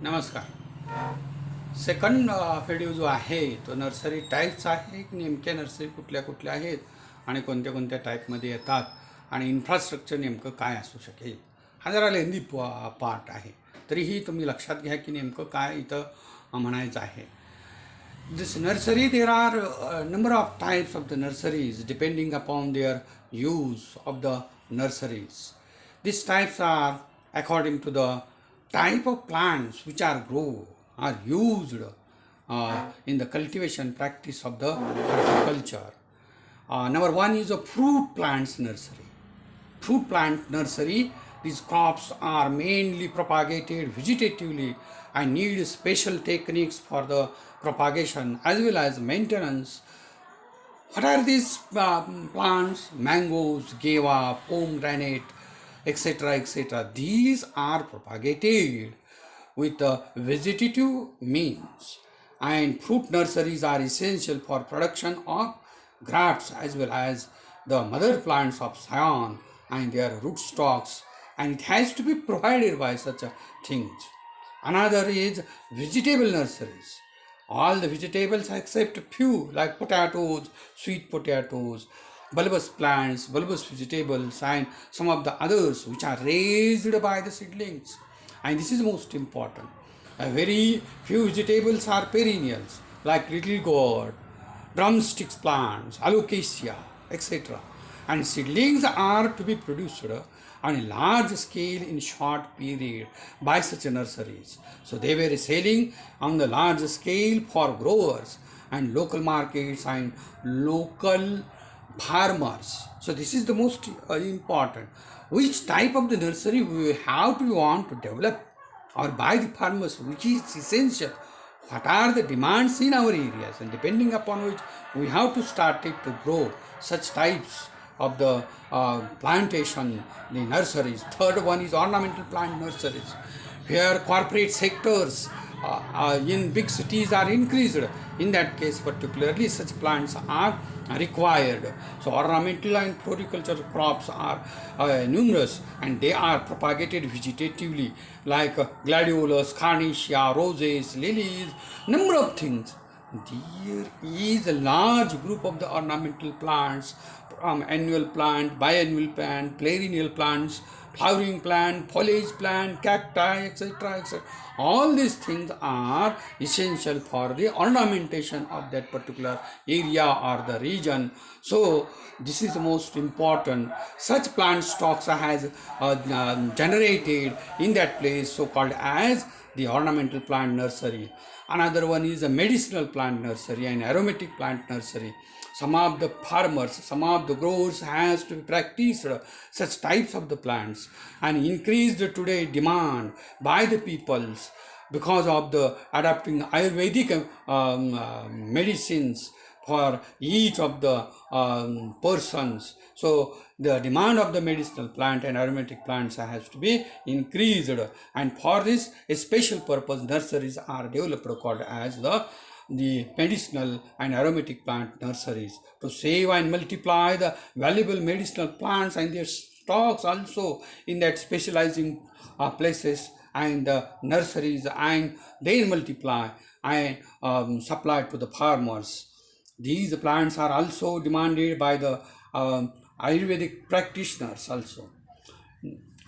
नमस्कार. Second video जो आहे तो नर्सरी टाईप्स आहे की नेमक्या नर्सरी कुठल्या कुठल्या आहेत आणि कोणत्या कोणत्या टाईपमध्ये येतात आणि इन्फ्रास्ट्रक्चर नेमकं काय असू शकेल. हा जरा लेंदी पार्ट आहे, तरीही तुम्ही लक्षात घ्या की नेमकं काय इथं म्हणायचं आहे. This nursery, there are a number of types of the nurseries depending upon their use of the nurseries. These types are according to the type of plants which are grown are used in the cultivation practice of the horticulture. Number one is a fruit plants nursery. Fruit plant nursery, these crops are mainly propagated vegetatively and need special techniques for the propagation as well as maintenance. What are these plants? Mangoes, guava, pomegranate, etc. etc. These are propagated with the vegetative means, and fruit nurseries are essential for production of grafts as well as the mother plants of scion and their rootstocks, and it has to be provided by such things. Another is vegetable nurseries. All the vegetables except few like potatoes, sweet potatoes, bulbous plants, bulbous vegetables, and some of the others which are raised by the seedlings. And this is most important. A very few vegetables are perennials like little gourd, drumsticks plants, alocasia, etc. And seedlings are to be produced on a large scale in short period by such nurseries. So they were selling on the large scale for growers and local markets and local farmers. So this is the most important. Which type of the nursery we have to want to develop or by the farmers, which is essential. What are the demands in our areas, and depending upon which we have to start it to grow such types of the plantation, the nurseries. Third one is ornamental plant nurseries, where corporate sectors in big cities are increased. In that case, particularly, such plants are required. So, ornamental and floriculture crops are numerous, and they are propagated vegetatively, like gladiolus, carnatia, roses, lilies, number of things. There is a large group of the ornamental plants, annual plant, biannual plant, perennial plants, flowering plant, foliage plant, cacti, etc. etc. All these things are essential for the ornamentation of that particular area or the region. So this is the most important. Such plant stocks has generated in that place, so called as the ornamental plant nursery. Another one is a medicinal plant nursery and aromatic plant nursery. Some of the farmers, some of the growers has to practice such types of the plants, and increased today demand by the peoples because of the adapting Ayurvedic medicines for each of the persons. So the demand of the medicinal plant and aromatic plants has to be increased, and for this a special purpose nurseries are developed called as the medicinal and aromatic plant nurseries to save and multiply the valuable medicinal plants and their stocks also in that specializing places and nurseries, and then multiply and supply to the farmers. These plants are also demanded by the Ayurvedic practitioners also.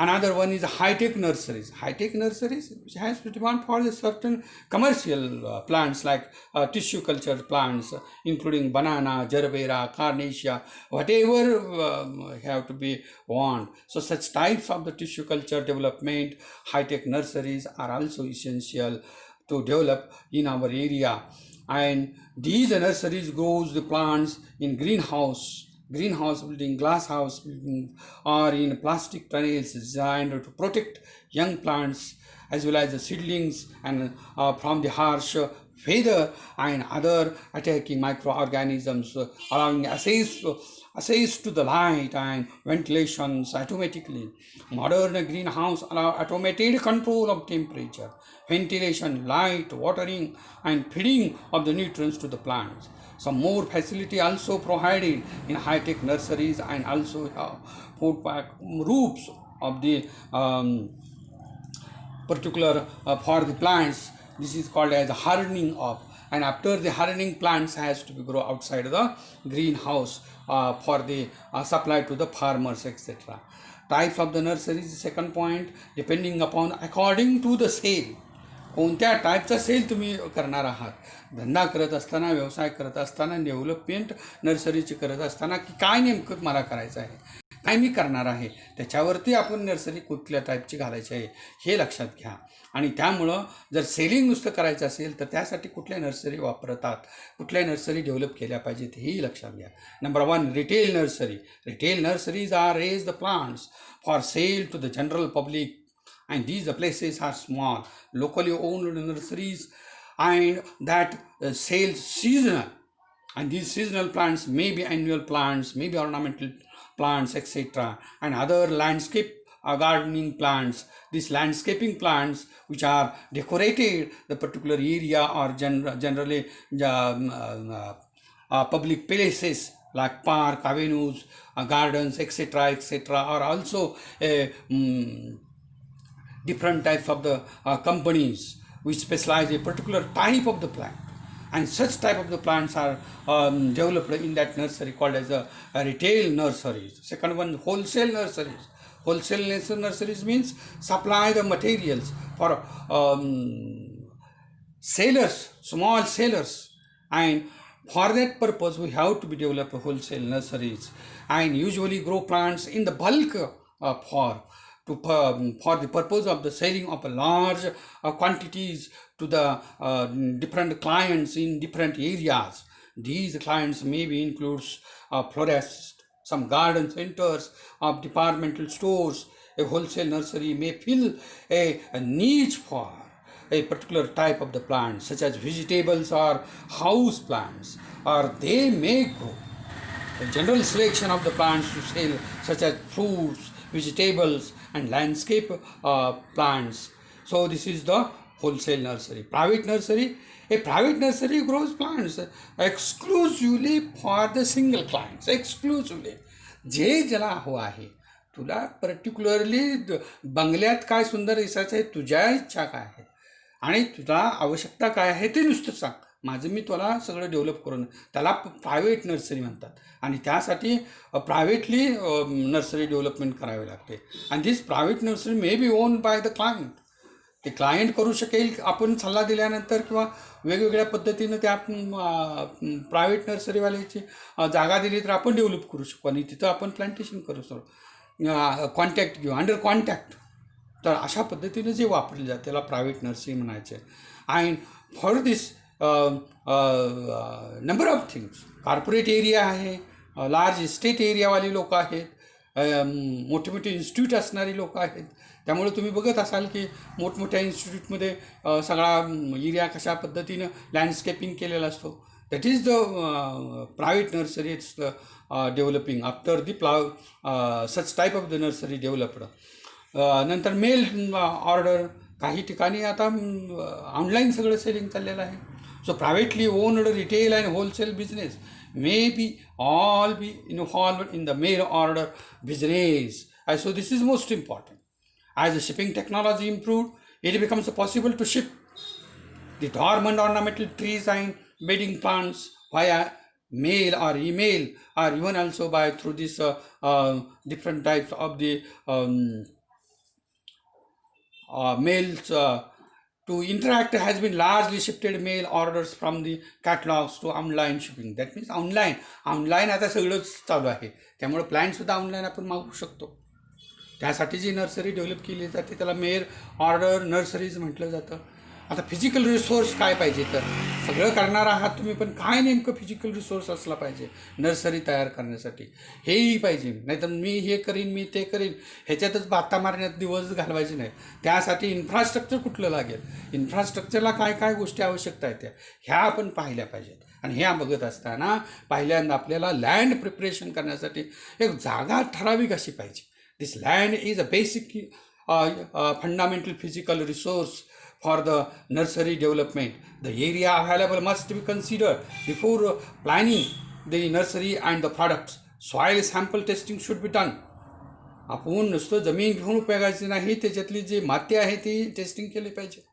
Another one is high-tech nurseries. High-tech nurseries which has to demand for the certain commercial plants like tissue culture plants, including banana, gerbera, carnatia, whatever have to be want. So such types of the tissue culture development, high-tech nurseries are also essential to develop in our area. And these nurseries grows the plants in greenhouse building, glass house building, or in plastic tunnels designed to protect young plants as well as the seedlings and from the harsh weather and other attacking microorganisms, allowing access to the light and ventilations automatically. Modern greenhouse allow automated control of temperature, ventilation, light, watering, and feeding of the nutrients to the plants. Some more facility also provided in high-tech nurseries, and also food pack roofs of the particular for the plants. This is called as hardening of, and after the hardening, plants has to be grow outside the greenhouse for the supply to the farmers, etc. Types of the nurseries, second point, depending upon according to the sale. कोणत्या टाईपचा cell तुम्ही करणार आहात, धंदा करत असताना, व्यवसाय करत असताना, डेव्हलपमेंट नर्सरीची करत असताना, की काय नेमकं मला करायचं आहे, काय मी करणार आहे, त्याच्यावरती आपण नर्सरी कुठल्या टाईपची घालायची आहे हे लक्षात घ्या. आणि त्यामुळं जर सेलिंग नुसतं करायचं असेल तर त्यासाठी कुठल्या नर्सरी वापरतात, कुठल्या नर्सरी डेव्हलप केल्या पाहिजेत हेही लक्षात घ्या. Number 1, retail nursery. Retail nurseries are raise the plants for sale to the general public, and these places are small, locally owned nurseries, and that sell seasonal, and these seasonal plants may be annual plants, may be ornamental plants, etc., and other landscape gardening plants. These landscaping plants which are decorated the particular area or generally public places like park, avenues, gardens, etc., etc., are also different types of the companies which specialize a particular type of the plant, and such type of the plants are developed in that nursery called as a retail nurseries. Second one, wholesale nurseries. Wholesale nurseries means supply the materials for sellers, small sellers, and for that purpose we have to be developed wholesale nurseries, and usually grow plants in the bulk for the purpose of the selling of a large quantities to the different clients in different areas. These clients maybe includes florists, some garden centers, of departmental stores. A wholesale nursery may fill a niche for a particular type of the plants, such as vegetables or house plants, or they may grow a general selection of the plants to sell, such as fruits, vegetables, and landscape plants. So this is the wholesale nursery. Private nursery, a private nursery grows plants exclusively for the single clients, exclusively. जे ज्याला हवं आहे, तुला particularly बंगल्यात काय सुंदर दिसायचं आहे, तुझ्या इच्छा काय आहेत आणि तुला आवश्यकता काय आहे ते नुसतं सांग, माझं मी तुला सगळं डेव्हलप करून, त्याला प्रायव्हेट नर्सरी म्हणतात. आणि त्यासाठी प्रायव्हेटली नर्सरी डेव्हलपमेंट करावी लागते. आणि this private nursery may be own by the client. ते क्लायंट करू शकेल, आपण सल्ला दिल्यानंतर किंवा वेगवेगळ्या पद्धतीनं त्या प्रायव्हेट नर्सरीवाल्याची जागा दिली तर आपण डेव्हलप करू शकू आणि तिथं आपण प्लांटेशन करू शकतो, कॉन्टॅक्ट घेऊ, अंडर कॉन्टॅक्ट. तर अशा पद्धतीनं जे वापरले जाते त्याला प्रायव्हेट नर्सरी म्हणायचे. And for this number of things, corporate area आहे, लार्ज इस्टेट एरियावाली लोक आहेत, मोठे मोठे इन्स्टिट्यूट असणारी लोक आहेत. त्यामुळे तुम्ही बघत असाल की मोठमोठ्या इन्स्टिट्यूटमध्ये सगळा एरिया कशा पद्धतीनं लँडस्केपिंग केलेला असतो. That is the private nursery it's developing after the such type of the nursery developed. नंतर मेल ऑर्डर, काही ठिकाणी आता ऑनलाईन सगळं सेलिंग चाललेलं आहे. So privately owned retail and wholesale business may be all be involved in the mail order business. And so this is most important. As the shipping technology improved, it becomes possible to ship the dormant ornamental trees and bedding plants via mail or email, or even also by through this different types of the mails. To interact has been largely shifted mail orders from the catalogs to online shipping. That means online आता सगळंच चालू आहे, त्यामुळे प्लॅनसुद्धा online आपण मागवू शकतो. त्यासाठी जी nursery develop केली जाते त्याला मेल ऑर्डर नर्सरीज म्हटलं जातं. आता फिजिकल रिसोर्स काय पाहिजे, तर सगळं करणार आहात तुम्ही, पण काय नेमकं फिजिकल रिसोर्स असला पाहिजे नर्सरी तयार करण्यासाठी हेही पाहिजे. नाहीतर मी हे करीन, मी ते करीन, ह्याच्यातच बाता मारण्यात दिवस घालवायचे नाही. त्यासाठी इन्फ्रास्ट्रक्चर कुठलं लागेल, इन्फ्रास्ट्रक्चरला काय काय गोष्टी आवश्यकता आहेत ह्या आपण पाहिल्या पाहिजेत. आणि ह्या बघत असताना पहिल्यांदा आपल्याला लँड प्रिपरेशन करण्यासाठी एक जागा ठराविक अशी पाहिजे. This land is a basic fundamental physical resource for the nursery development. The area available must be considered before planning the nursery and the products. Soil sample testing should be done. आपण नुसतं जमीन घेऊन उपयोगाची नाही, त्याच्यातली जी माती आहे ती टेस्टिंग केली पाहिजे.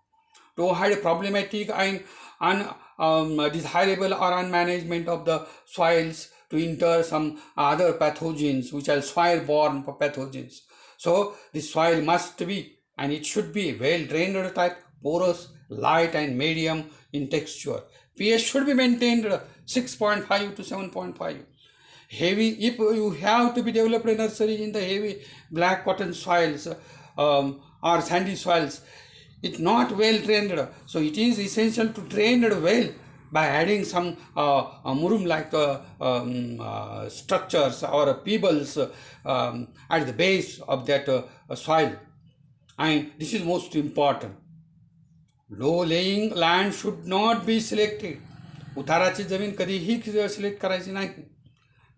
To hide problematic and undesirable or unmanagement of the soils, to enter some other pathogens which are soil-borne pathogens. So the soil must be and it should be well-drained type, porous, light and medium in texture. pH should be maintained 6.5 to 7.5. Heavy, if you have to be developed a nursery in the heavy black cotton soils or sandy soils, it's not well drained, so it is essential to drain it well by adding some murum like structures or pebbles at the base of that soil, and this is most important. Low laying land should not be selected. उताराची जमीन कधीही select करायची नाही.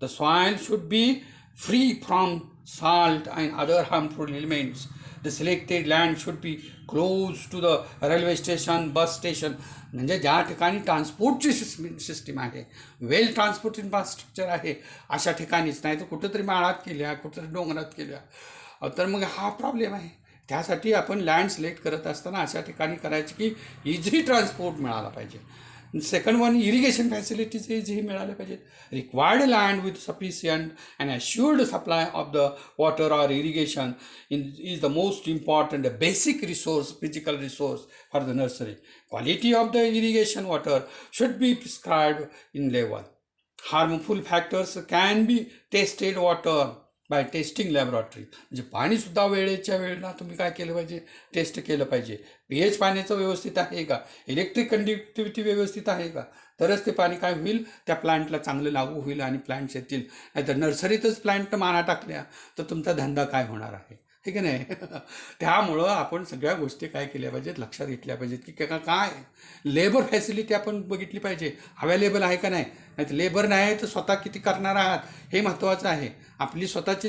The soil should be free from salt and other harmful elements. The selected land should be close to the railway station, bus station. म्हणजे ज्या ठिकाणी ट्रान्सपोर्टची system आहे, well transport infrastructure आहे, अशा ठिकाणीच, नाही तर कुठंतरी माळात केल्या, कुठंतरी डोंगरात केल्या, तर मग हा प्रॉब्लेम आहे. त्यासाठी आपण लँड सिलेक्ट करत असताना अशा ठिकाणी करायची की इझी ट्रान्सपोर्ट मिळाला पाहिजे. Second one, irrigation facilities easy मिळाल्या पाहिजेत. Required land with sufficient and assured supply of the water or irrigation is the most important basic resource, physical resource for the nursery. Quality of the irrigation water should be prescribed in level. Harmful factors can be tested water by testing laboratory. म्हणजे पाणीसुद्धा वेळेच्या वेळेला तुम्ही काय केलं पाहिजे, test केलं पाहिजे. pH पाण्याचं व्यवस्थित आहे का, इलेक्ट्रिक कंडक्टिव्हिटी व्यवस्थित आहे का, तरच ते पाणी काय होईल, त्या प्लांटला चांगलं लागू होईल आणि प्लांट्स येतील. नाहीतर नर्सरीतच प्लांट माना टाकल्या तर तुमचा धंदा काय होणार आहे, हे की नाही. त्यामुळं आपण सगळ्या गोष्टी काय केल्या पाहिजेत, लक्षात घेतल्या पाहिजेत की काय लेबर फॅसिलिटी आपण बघितली पाहिजे, अवेलेबल आहे का नाही. नाही तर लेबर नाही तर स्वतः किती करणार आहात हे महत्त्वाचं आहे. आपली स्वतःची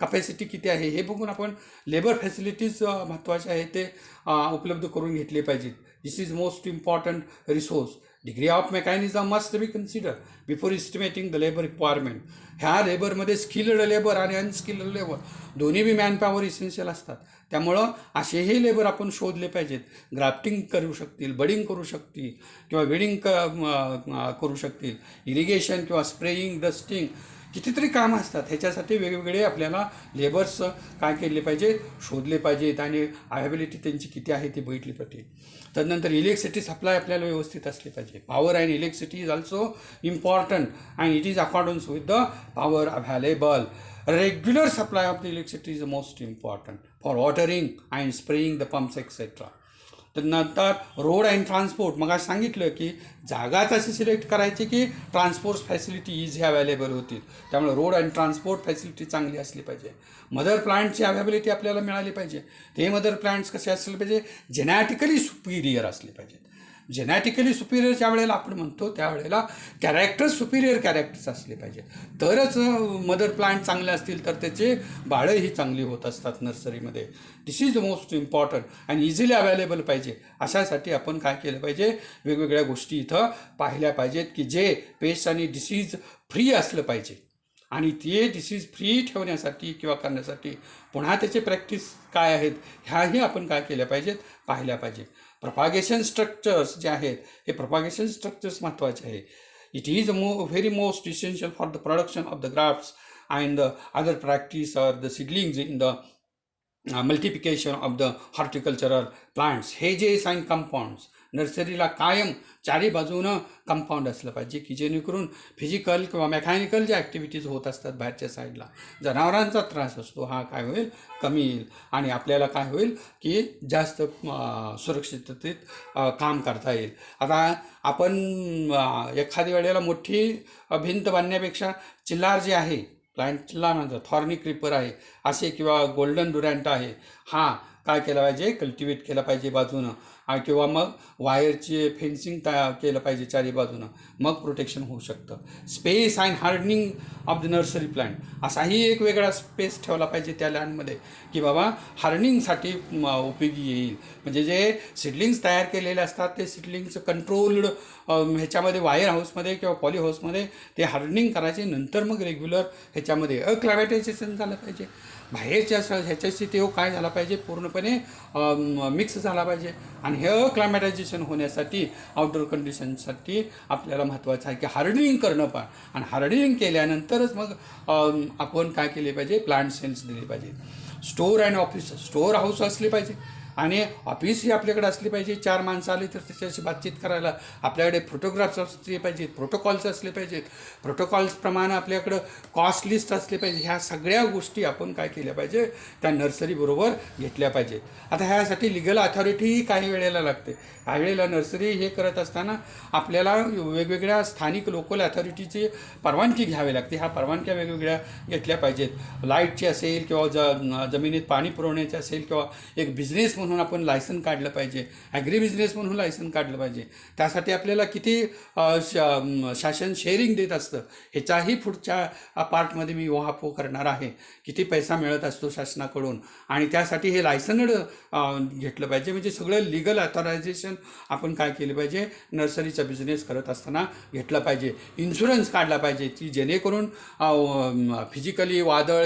कपॅसिटी किती आहे हे बघून आपण लेबर फॅसिलिटीज महत्त्वाचे आहे ते उपलब्ध करून घेतले पाहिजेत. This is most important resource. Degree of mechanism must be consider before estimating the labour requirement. ह्या लेबरमध्ये स्किल्ड लेबर आणि अनस्किल्ड लेबर दोन्ही बी मॅनपॉवर इसेन्शियल असतात. त्यामुळं असेही लेबर आपण शोधले पाहिजेत. ग्राफ्टिंग करू शकतील, बडिंग करू शकतील किंवा वेडिंग करू शकतील, इरिगेशन किंवा स्प्रेईंग, डस्टिंग, कितीतरी कामं असतात. ह्याच्यासाठी वेगवेगळे आपल्याला लेबर्स काय केले पाहिजे, शोधले पाहिजेत आणि अवेबिलिटी त्यांची किती आहे ती बघितली पाहिजे. तदनंतर इलेक्ट्रिसिटी सप्लाय आपल्याला व्यवस्थित असली पाहिजे. Power and electricity is also important and it is accordance with the power available. Regular supply of the electricity is most important for watering and spraying the pumps etcetera. नंतर road and transport, मग आज सांगितलं की जागाच अशी select करायची की transport facility easy available होतील. त्यामुळे रोड अँड ट्रान्सपोर्ट फॅसिलिटी चांगली असली पाहिजे. मदर प्लांटची अवेलेबिलिटी आपल्याला मिळाली पाहिजे. ते मदर प्लांट्स कसे असले पाहिजे, जेनॅटिकली सुपिरियर असले पाहिजेत. जेनॅटिकली सुपिरियर ज्या वेळेला आपण म्हणतो त्यावेळेला कॅरेक्टर्स, सुपिरियर कॅरेक्टर्स असले पाहिजे, तरच मदर प्लांट चांगले असतील तर त्याचे बाळंही चांगली होत असतात नर्सरीमध्ये. This is the most important आणि इझिली अवेलेबल पाहिजे. अशासाठी आपण काय केलं पाहिजे, वेगवेगळ्या गोष्टी इथं पाहिल्या पाहिजेत की जे पेस्ट आणि डिसीज फ्री असलं पाहिजे. आणि ते डिसीज फ्री ठेवण्यासाठी किंवा करण्यासाठी पुन्हा त्याचे प्रॅक्टिस काय आहेत ह्याही आपण काय केल्या पाहिजेत, पाहिल्या पाहिजे. प्रॉपागेशन स्ट्रक्चर्स जे आहेत हे प्रॉपागेशन स्ट्रक्चर्स महत्त्वाचे आहे. It is very most essential for the production of the grafts and the other practice or the seedlings in the multiplication of the horticultural plants. Hedges and compounds, नर्सरीला कायम चारी बाजूनं कंपाऊंड असलं पाहिजे की जेणेकरून फिजिकल किंवा मेकॅनिकल ज्या ॲक्टिव्हिटीज होत असतात बाहेरच्या साईडला, जनावरांचा त्रास असतो, हा काय होईल, कमी येईल आणि आपल्याला काय होईल की जास्त सुरक्षिततेत काम करता येईल. आता आपण एखाद्या वेळेला मोठी भिंत बांधण्यापेक्षा चिल्लार जे आहे, प्लांट चिल्लार म्हणतात, थॉर्नी क्रीपर आहे असे किंवा गोल्डन डुरॅन्ट आहे, हा काय केलं पाहिजे, कल्टिवेट केलं पाहिजे बाजूनं, किंवा मग वायरचे फेन्सिंग केलं पाहिजे चारी बाजूनं, मग प्रोटेक्शन होऊ शकतं. Space and hardening of the nursery plant, असाही एक वेगळा स्पेस ठेवला पाहिजे त्या लँडमध्ये की बाबा हार्डनिंगसाठी उपयोगी येईल. म्हणजे जे सिडलिंग्स तयार केलेले असतात ते सिडलिंग्स कंट्रोल्ड ह्याच्यामध्ये वायर हाऊसमध्ये किंवा पॉली हाऊसमध्ये ते हार्डनिंग करायचे, नंतर मग रेग्युलर ह्याच्यामध्ये अक्लायमॅटायझेशन झालं पाहिजे. बाहेरच्या ह्याच्याशी ते काय झाला पाहिजे, पूर्णपणे मिक्स झाला पाहिजे. आणि हे अक्लायमॅटायझेशन होण्यासाठी आउटडोर कंडिशनसाठी आपल्याला महत्त्वाचं आहे की हार्डनिंग करणं पण, आणि हार्डनिंग केल्यानंतरच मग आपण काय केले पाहिजे, प्लांट सेल्स दिले पाहिजे. Store and office, store house असले पाहिजे आणि ऑफिसही आपल्याकडे असली पाहिजे. 4 माणसं आली तर त्याच्याशी बातचीत करायला आपल्याकडे फोटोग्राफ्स असले पाहिजेत, प्रोटोकॉल्स असले पाहिजेत, प्रोटोकॉल्सप्रमाणे आपल्याकडं कॉस्ट लिस्ट असले पाहिजे. ह्या सगळ्या गोष्टी आपण काय केल्या पाहिजे, त्या नर्सरीबरोबर घेतल्या पाहिजेत. आता ह्यासाठी लिगल अथॉरिटीही काही वेळेला लागते. काही वेळेला नर्सरी हे करत असताना आपल्याला वेगवेगळ्या स्थानिक लोकल अथॉरिटीची परवानगी घ्यावी लागते. ह्या परवानग्या वेगवेगळ्या घेतल्या पाहिजेत. लाईटची असेल किंवा जमिनीत पाणी पुरवण्याची असेल, किंवा एक बिझनेस म्हणून आपण लायसन काढलं पाहिजे, ॲग्री बिझनेस म्हणून लायसन काढलं पाहिजे. त्यासाठी आपल्याला किती शासन शेअरिंग देत असतं ह्याचाही पुढच्या पार्टमध्ये मी उहापोह करणार आहे. किती पैसा मिळत असतो शासनाकडून, आणि त्यासाठी हे लायसनड घेतलं पाहिजे. म्हणजे सगळं लिगल अथॉरायझेशन आपण काय केलं पाहिजे, नर्सरीचा बिझनेस करत असताना घेतलं पाहिजे. इन्शुरन्स काढला पाहिजे की जेणेकरून फिजिकली वादळ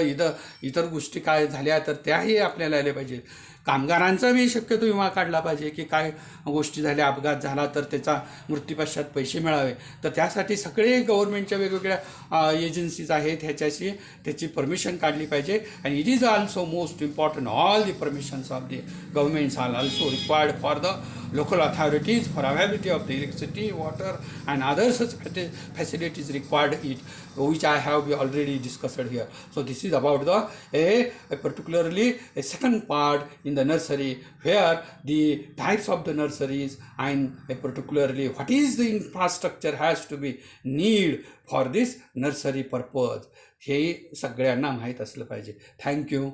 इतर गोष्टी काय झाल्या तर त्याही आपल्याला आल्या पाहिजे. कामगारांचा बी शक्यतो विमा काढला पाहिजे की काय गोष्टी झाल्या, अपघात झाला तर त्याचा मृत्यूपश्चात पैसे मिळावे. तर त्यासाठी सगळे गव्हर्नमेंटच्या वेगवेगळ्या एजन्सीज आहेत, ह्याच्याशी त्याची परमिशन काढली पाहिजे. And it is also most important, all the permissions of the governments are also required for the local authorities for availability of the electricity, water and other such facilities required it, which I have already discussed here. So this is about the particularly a second part in the nursery, where the types of the nurseries and particularly what is the infrastructure has to be need for this nursery purpose. हे सगळ्यांना माहीत असलं पाहिजे. Thank you.